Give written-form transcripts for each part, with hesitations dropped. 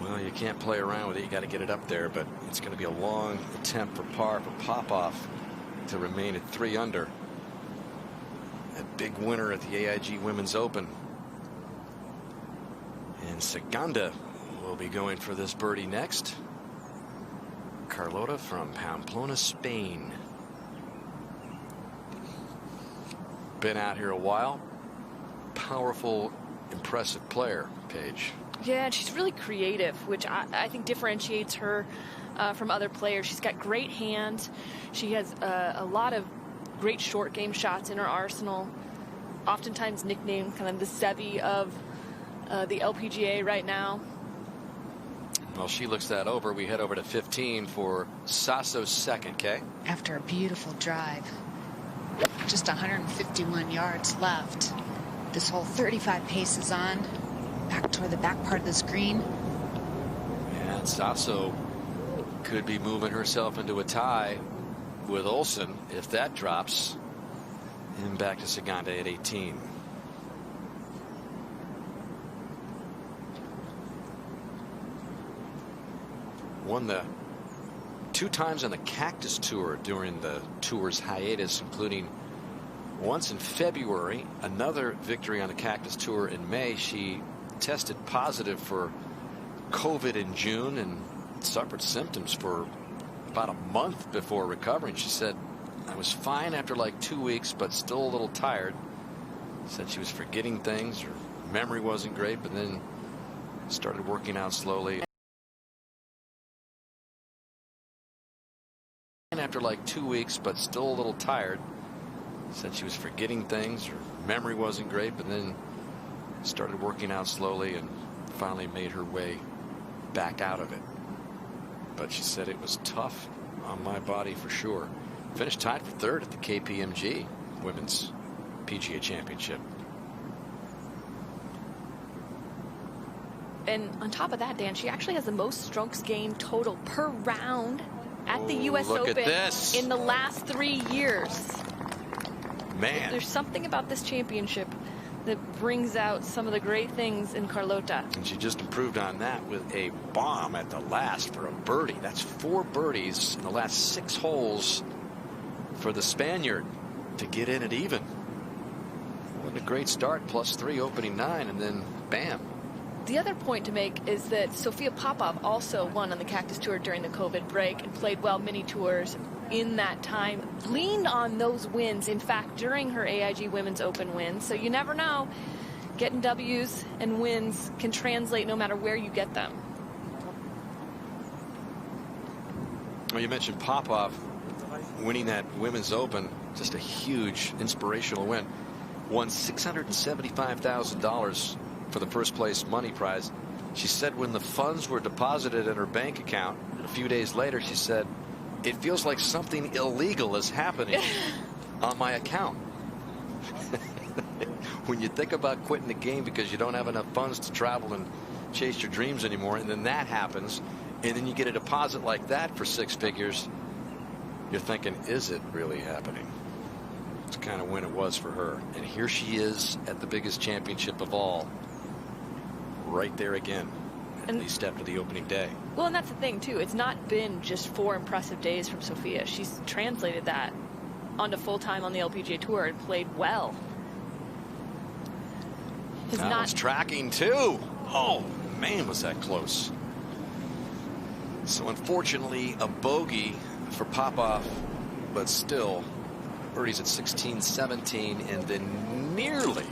Well, you can't play around with it. You got to get it up there, but it's going to be a long attempt for par for Popov to remain at 3 under. A big winner at the AIG Women's Open. And Saganda will be going for this birdie next. Carlota from Pamplona, Spain. Been out here a while. Powerful, impressive player, Paige. Yeah, and she's really creative, which I think differentiates her from other players. She's got great hands. She has a lot of great short game shots in her arsenal. Oftentimes nicknamed kind of the Sevi of the LPGA right now. Well, she looks that over. We head over to 15 for Saso's second, Kay. After a beautiful drive. Just 151 yards left. This hole 35 paces on. Back toward the back part of the green. And Saso could be moving herself into a tie with Olsen if that drops. And back to Saganda at 18. Won the 2 times on the Cactus Tour during the tour's hiatus, including once in February, another victory on the Cactus Tour in May. She tested positive for COVID in June and suffered symptoms for about a month before recovering. She said, I was fine after like 2 weeks, but still a little tired. Said she was forgetting things. Her memory wasn't great, but then started working out slowly. After like 2 weeks, but still a little tired. Said she was forgetting things. Her memory wasn't great, but then started working out slowly and finally made her way back out of it. But she said it was tough on my body for sure. Finished tied for 3rd at the KPMG Women's PGA Championship. And on top of that, Dan, she actually has the most strokes gained total per round at the U.S. Open in the last 3 years. Man, there's something about this championship that brings out some of the great things in Carlota. And she just improved on that with a bomb at the last for a birdie. That's 4 birdies in the last 6 holes for the Spaniard to get in at even. What a great start, +3 opening 9, and then bam. The other point to make is that Sophia Popov also won on the Cactus Tour during the COVID break and played well mini tours in that time. Leaned on those wins, in fact, during her AIG Women's Open win. So you never know. Getting W's and wins can translate no matter where you get them. Well, you mentioned Popov winning that Women's Open. Just a huge inspirational win. Won $675,000 for the first place money prize. She said when the funds were deposited in her bank account a few days later, she said, it feels like something illegal is happening on my account. When you think about quitting the game because you don't have enough funds to travel and chase your dreams anymore, and then that happens, and then you get a deposit like that for 6 figures, you're thinking, is it really happening? It's kind of when it was for her. And here she is at the biggest championship of all. Right there again, at least after the opening day. Well, and that's the thing, too. It's not been just 4 impressive days from Sophia. She's translated that onto full-time on the LPGA Tour and played well. That was tracking, too. Oh, man, was that close. So, unfortunately, a bogey for Popov, but still, birdies at 16, 17, and then nearly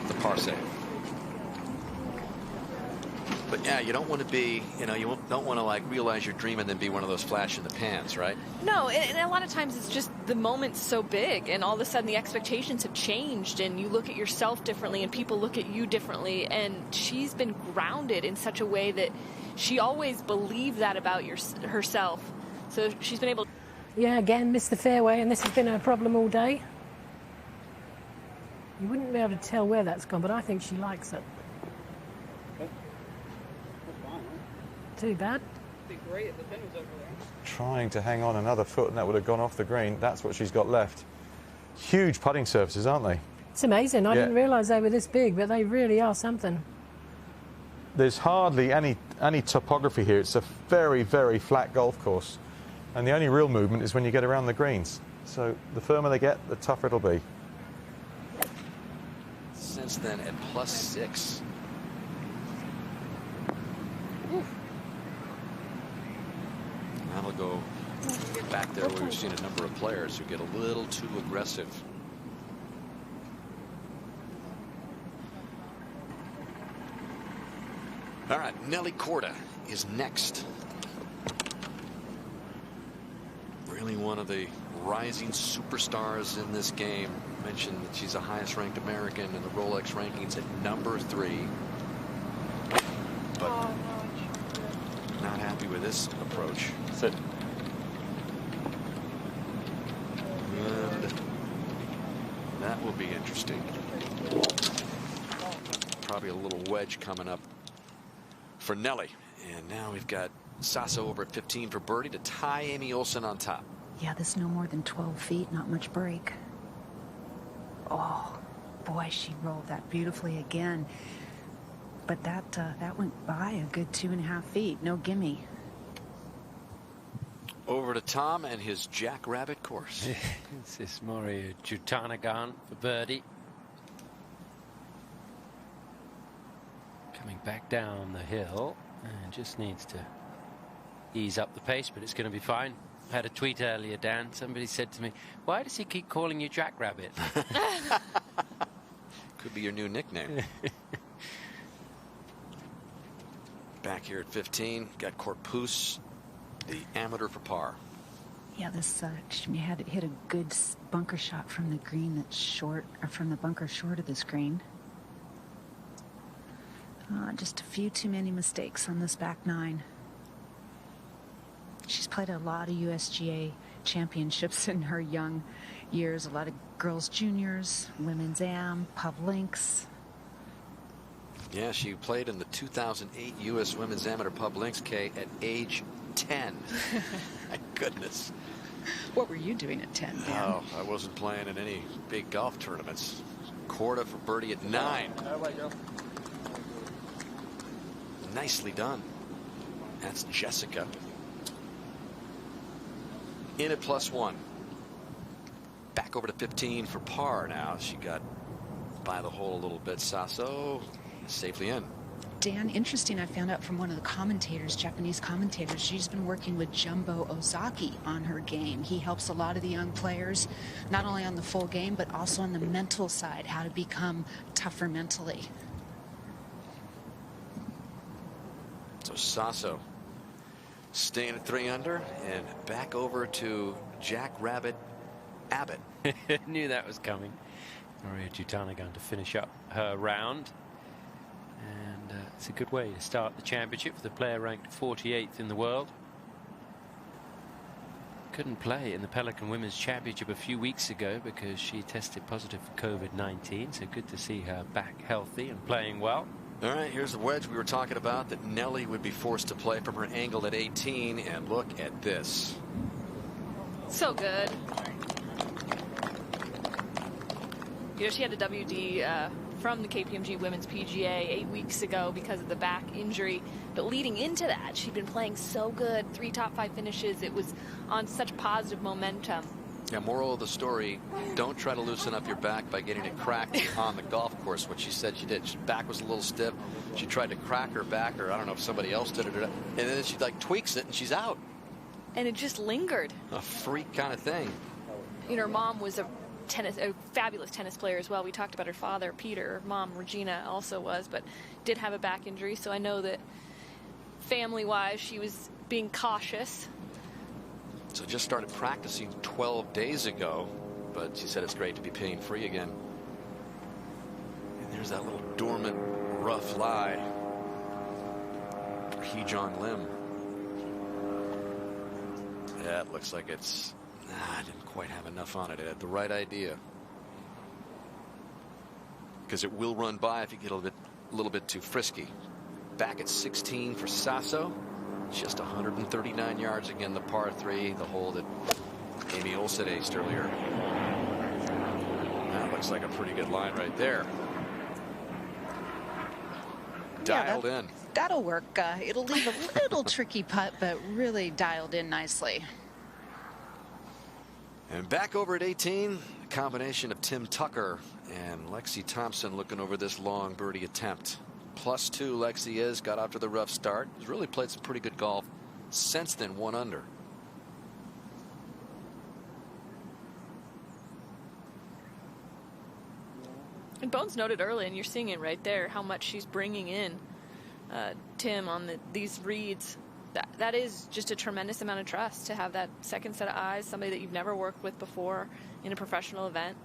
the par save. But yeah, you don't want to be, you don't want to like realize your dream and then be one of those flash in the pans, right? No, and a lot of times it's just the moment's so big and all of a sudden the expectations have changed and you look at yourself differently and people look at you differently, and she's been grounded in such a way that she always believed that about herself. So she's been able to... Yeah, again, missed the fairway, and this has been her problem all day. You wouldn't be able to tell where that's gone, but I think she likes it. Too bad. Trying to hang on another foot, and that would have gone off the green. That's what she's got left. Huge putting surfaces, aren't they? It's amazing. I didn't realise they were this big, but they really are something. there's hardly any topography here. It's a very, very flat golf course. And the only real movement is when you get around the greens. So the firmer they get, the tougher it'll be. Since then, at +6. That'll go back there where we've seen a number of players who get a little too aggressive. All right, NellyKorda is next. Really one of the rising superstars in this game. Mentioned that she's the highest ranked American in the Rolex rankings at #3. But not happy with this approach. Sit. And that will be interesting. Probably a little wedge coming up for Nelly. And now we've got Saso over at 15 for birdie to tie Amy Olsen on top. Yeah, this no more than 12 feet, not much break. Oh, boy, she rolled that beautifully again. But that went by a good 2.5 feet. No gimme. Over to Tom and his Jackrabbit course. This is Mori Jutanagan for birdie. Coming back down the hill and just needs to ease up the pace, but it's going to be fine. I had a tweet earlier, Dan. Somebody said to me, why does he keep calling you Jackrabbit? Could be your new nickname. Back here at 15, got Corpus, the amateur for par. Yeah, this she had to hit a good bunker shot from the green that's short, or from the bunker short of this green. Just a few too many mistakes on this back nine. She's played a lot of USGA championships in her young years. A lot of girls juniors, women's am, pub links. Yeah, she played in the 2008 U.S. Women's Amateur Pub Links, K, at age 10. My goodness. What were you doing at 10, Dan? Oh, I wasn't playing in any big golf tournaments. Korda for birdie at 9. Nicely done. That's Jessica. In at +1. Back over to 15 for par now. She got by the hole a little bit. Saso safely in. Dan, interesting, I found out from one of the commentators, Japanese commentators, she's been working with Jumbo Ozaki on her game. He helps a lot of the young players, not only on the full game, but also on the mental side, how to become tougher mentally. So Saso staying at 3 under and back over to Jackrabbit Abbott. Knew that was coming. Maria Jutanagan to finish up her round. And it's a good way to start the championship for the player ranked 48th in the world. Couldn't play in the Pelican Women's Championship a few weeks ago because she tested positive for COVID-19. So good to see her back healthy and playing well. All right, here's the wedge we were talking about that Nelly would be forced to play from her angle at 18. And look at this. So good. You know, she had a WD from the KPMG Women's PGA 8 weeks ago because of the back injury. But leading into that, she'd been playing so good. 3 top 5 finishes. It was on such positive momentum. Yeah, moral of the story, don't try to loosen up your back by getting it cracked on the golf course, what she said she did. Her back was a little stiff. She tried to crack her back, or I don't know if somebody else did it, and then she like tweaks it and she's out. And it just lingered. A freak kind of thing. You know, her mom was a fabulous tennis player as well. We talked about her father, Peter. Her mom, Regina, also was, but did have a back injury. So I know that family-wise, she was being cautious. So just started practicing 12 days ago, but she said it's great to be pain-free again. And there's that little dormant, rough lie for Hee-Jong Lim. That looks like it's... I didn't quite have enough on it. It had the right idea. Because it will run by if you get a little bit too frisky. Back at 16 for Saso. Just 139 yards again, the par 3, the hole that Amy Olsen aced earlier. That looks like a pretty good line right there. Dialed in. That'll work. It'll leave a little tricky putt, but really dialed in nicely. And back over at 18, a combination of Tim Tucker and Lexi Thompson looking over this long birdie attempt. +2 Lexi is, got off to the rough start. Has really played some pretty good golf since then, 1 under. And Bones noted early, and you're seeing it right there, how much she's bringing in Tim on these reads. That is just a tremendous amount of trust to have that second set of eyes, somebody that you've never worked with before in a professional event.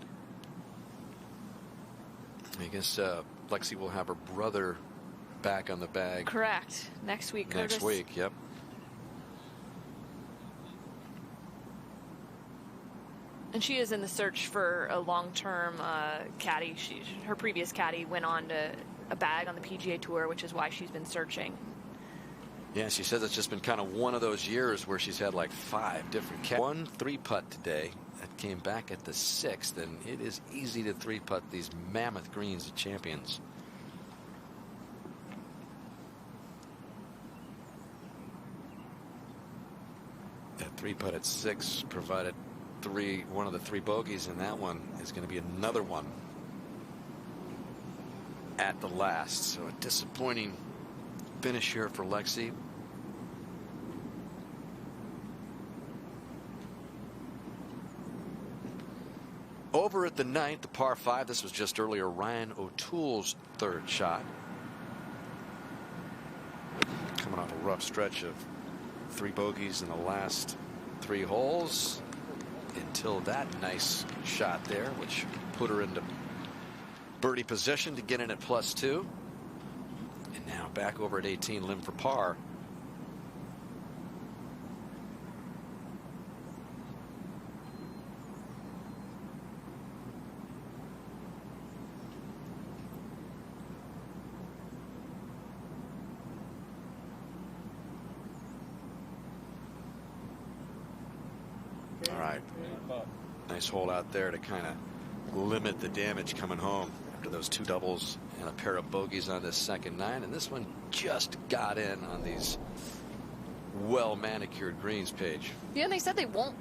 I guess Lexi will have her brother back on the bag. Correct. Next week, Curtis. Next week, yep. And she is in the search for a long-term caddy. Her previous caddy went on to a bag on the PGA Tour, which is why she's been searching. Yeah, she says it's just been kind of one of those years where she's had like 5 different caddies. 1 3-putt today. That came back at the 6th, and it is easy to 3-putt these mammoth greens of Champions. That 3-putt at 6 provided one of the 3 bogeys, and that one is going to be another one at the last. So a disappointing finish here for Lexi. Over at the 9th, the par 5. This was just earlier Ryan O'Toole's 3rd shot. Coming off a rough stretch of 3 bogeys in the last 3 holes until that nice shot there, which put her into birdie position to get in at +2. And now back over at 18, limb for par. All right. Nice hole out there to kind of limit the damage coming home after those 2 doubles and a pair of bogeys on this second 9. And this one just got in on these well manicured greens, Paige. Yeah, and they said they won't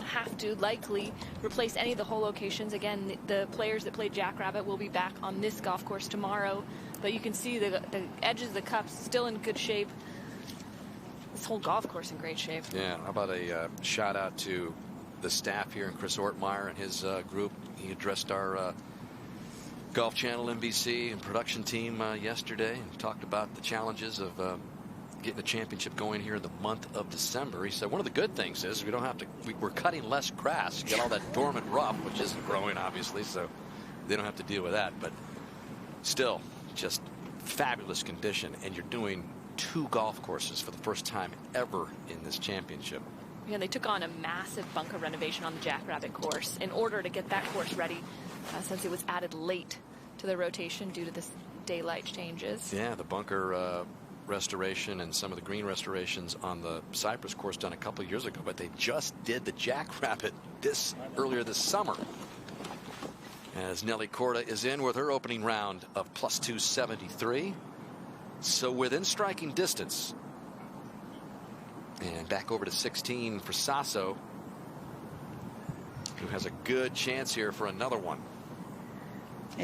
have to likely replace any of the hole locations. Again, the players that played Jackrabbit will be back on this golf course tomorrow. But you can see the edges of the cups still in good shape. This whole golf course in great shape. Yeah, how about a shout out to the staff here and Chris Ortmeyer and his group. He addressed our Golf Channel, NBC, and production team yesterday and talked about the challenges of getting the championship going here in the month of December. He said one of the good things is we don't have to. We're cutting less grass. You get all that dormant rough, which isn't growing obviously, so they don't have to deal with that. But still, just fabulous condition, and you're doing 2 golf courses for the first time ever in this championship. Yeah, they took on a massive bunker renovation on the Jackrabbit course in order to get that course ready since it was added late to the rotation due to this daylight changes. Yeah, the bunker restoration and some of the green restorations on the Cypress course done a couple of years ago, but they just did the Jackrabbit earlier this summer. As NellyKorda is in with her opening round of +273. So within striking distance. And back over to 16 for Saso, who has a good chance here for another one.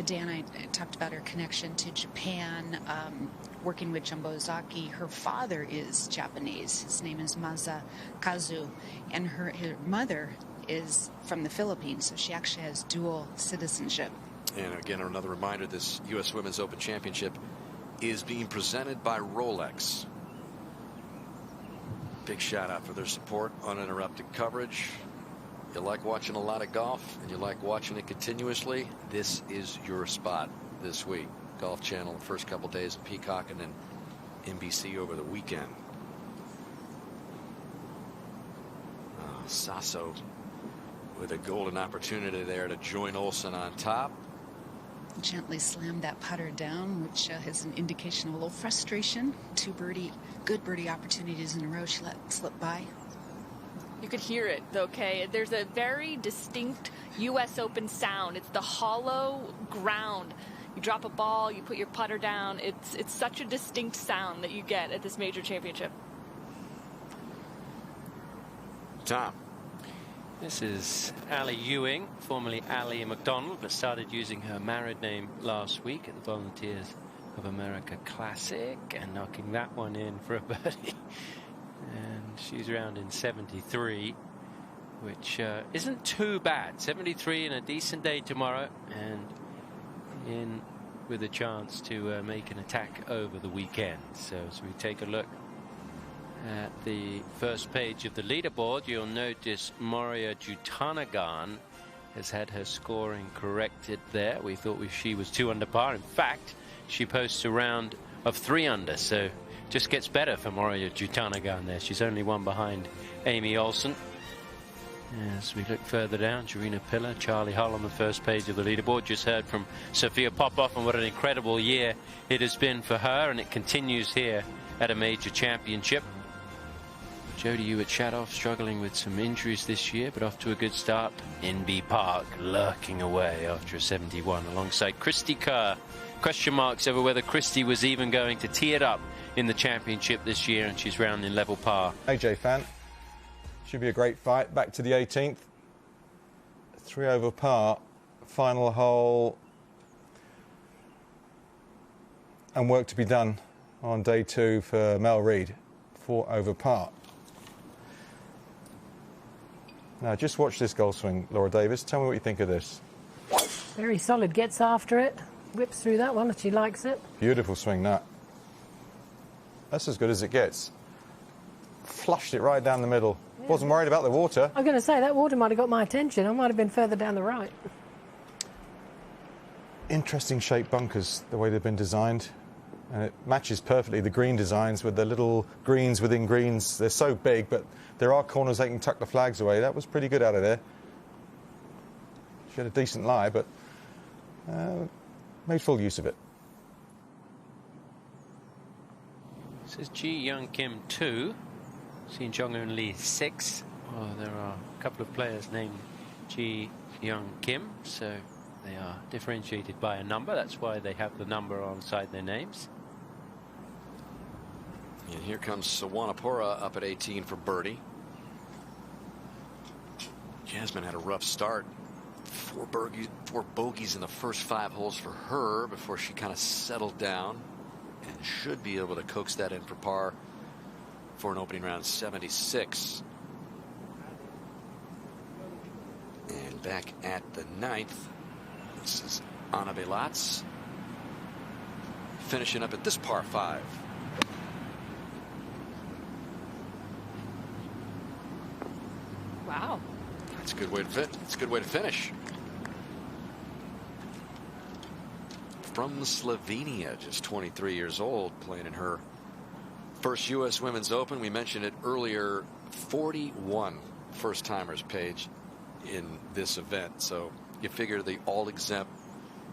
Dan, I talked about her connection to Japan, working with Jumbo Ozaki. Her father is Japanese. His name is Maza Kazu, and her mother is from the Philippines, so she actually has dual citizenship. And again, another reminder, this U.S. Women's Open Championship is being presented by Rolex. Big shout out for their support, uninterrupted coverage. You like watching a lot of golf and you like watching it continuously, this is your spot this week. Golf Channel the first couple days of Peacock, and then NBC over the weekend. Saso with a golden opportunity there to join Olsen on top. Gently slammed that putter down, which is an indication of a little frustration. 2 good birdie opportunities in a row she let slip by. You could hear it, though, Kay. There's a very distinct U.S. Open sound. It's the hollow ground. You drop a ball, you put your putter down. It's such a distinct sound that you get at this major championship. Tom. This is Ali Ewing, formerly Ali McDonald, but started using her married name last week at the Volunteers of America Classic and knocking that one in for a birdie. And she's around in 73, which isn't too bad. 73 in a decent day tomorrow, and in with a chance to make an attack over the weekend. So as we take a look at the first page of the leaderboard, you'll notice Moria Jutanagan has had her scoring corrected there. We thought she was 2 under par. In fact, she posts a round of 3 under, so just gets better for Moria Jutanagan there. She's only 1 behind Amy Olsen. As we look further down, Jarina Pillar, Charlie Hull on the first page of the leaderboard. Just heard from Sophia Popov and what an incredible year it has been for her, and it continues here at a major championship. Jodie Hewitt-Shadoff struggling with some injuries this year, but off to a good start. Inbee Park lurking away after a 71 alongside Christy Kerr. Question marks over whether Christy was even going to tee it up in the championship this year, and she's rounding level par. AJ Fant. Should be a great fight. Back to the 18th. 3 over par. Final hole. And work to be done on day 2 for Mel Reid. 4 over par. Now, just watch this golf swing, Laura Davis. Tell me what you think of this. Very solid, gets after it, whips through that one if she likes it. Beautiful swing, that. That's as good as it gets. Flushed it right down the middle. Yeah. Wasn't worried about the water. I'm going to say, that water might have got my attention. I might have been further down the right. Interesting shaped bunkers, the way they've been designed. And it matches perfectly the green designs with the little greens within greens. They're so big, but there are corners they can tuck the flags away. That was pretty good out of there. She had a decent lie, but made full use of it. This is Ji Young Kim 2. Seen Jong Eun Lee 6. Well, there are a couple of players named Ji Young Kim, so they are differentiated by a number. That's why they have the number alongside their names. And here comes Sawanapura up at 18 for birdie. Jasmine had a rough start. 4 bogeys in the first 5 holes for her before she kind of settled down and should be able to coax that in for par for an opening round 76. And back at the 9th, this is Anna Belatz finishing up at this par 5. Wow. That's a good way to fit. It's a good way to finish. From Slovenia, just 23 years old, playing in her first U.S. Women's Open. We mentioned it earlier, 41 first-timers, Paige, in this event. So you figure the all-exempt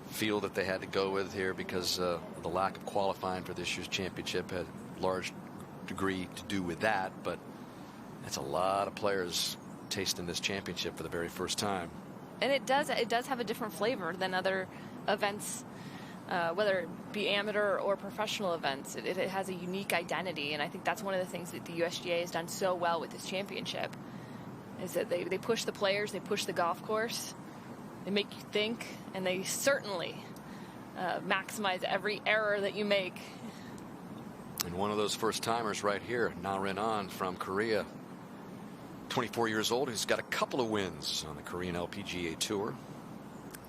field that they had to go with here because the lack of qualifying for this year's championship had a large degree to do with that. But that's a lot of players tasting this championship for the very first time. And it does have a different flavor than other events, whether it be amateur or professional events. It has a unique identity, and I think that's one of the things that the USGA has done so well with this championship, is that they push the players, they push the golf course, they make you think, and they certainly maximize every error that you make. And one of those first timers right here, Na Renan from Korea, 24 years old, who's got a couple of wins on the Korean LPGA Tour.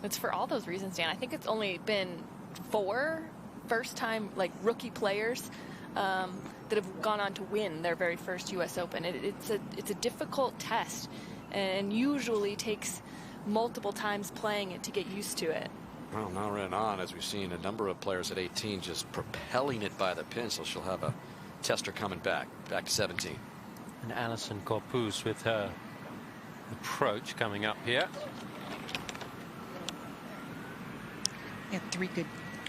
It's for all those reasons, Dan. I think it's only been 4 first-time, like, rookie players that have gone on to win their very first U.S. Open. It's a difficult test, and usually takes multiple times playing it to get used to it. Well, Na Renan, as we've seen a number of players at 18 just propelling it by the pin, so she'll have a tester coming back to 17. And Alison Corpus with her approach coming up here. Yeah, 3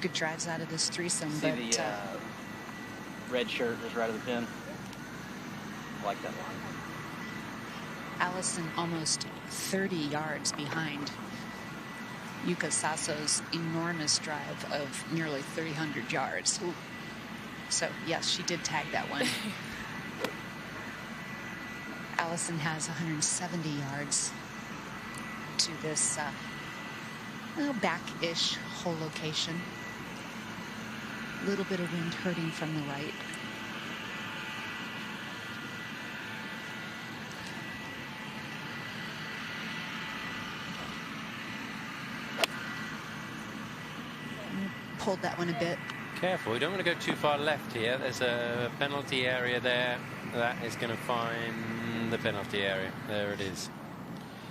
good drives out of this threesome. See but the red shirt just right of the pin. I like that line. Allison almost 30 yards behind YukaSaso's enormous drive of nearly 300 yards. Ooh. So, yes, she did tag that one. Allison has 170 yards to this back-ish hole location. A little bit of wind hurting from the right. Pulled that one a bit. Careful, you don't want to go too far left here. There's a penalty area there. That is going to find the penalty area. There it is.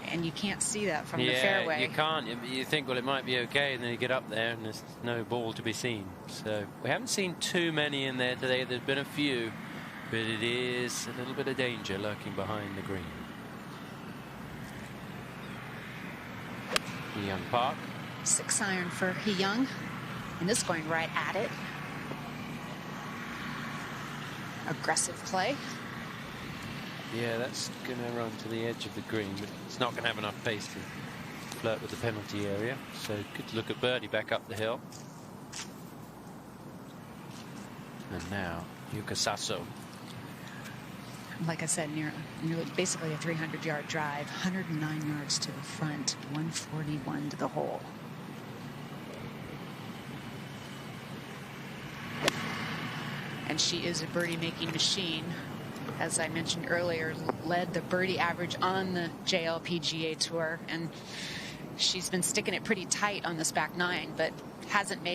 And you can't see that from the fairway. You can't. You think, well, it might be okay, and then you get up there and there's no ball to be seen. So we haven't seen too many in there today. There's been a few, but it is a little bit of danger lurking behind the green. Young Park. 6-iron for Young, and this going right at it. Aggressive play. Yeah, that's going to run to the edge of the green, but it's not going to have enough pace to flirt with the penalty area. So good to look at birdie back up the hill. And now YukaSaso. Like I said, nearly basically a 300-yard drive, 109 yards to the front, 141 to the hole. And she is a birdie-making machine. As I mentioned earlier, led the birdie average on the JLPGA Tour, and she's been sticking it pretty tight on this back nine, but hasn't made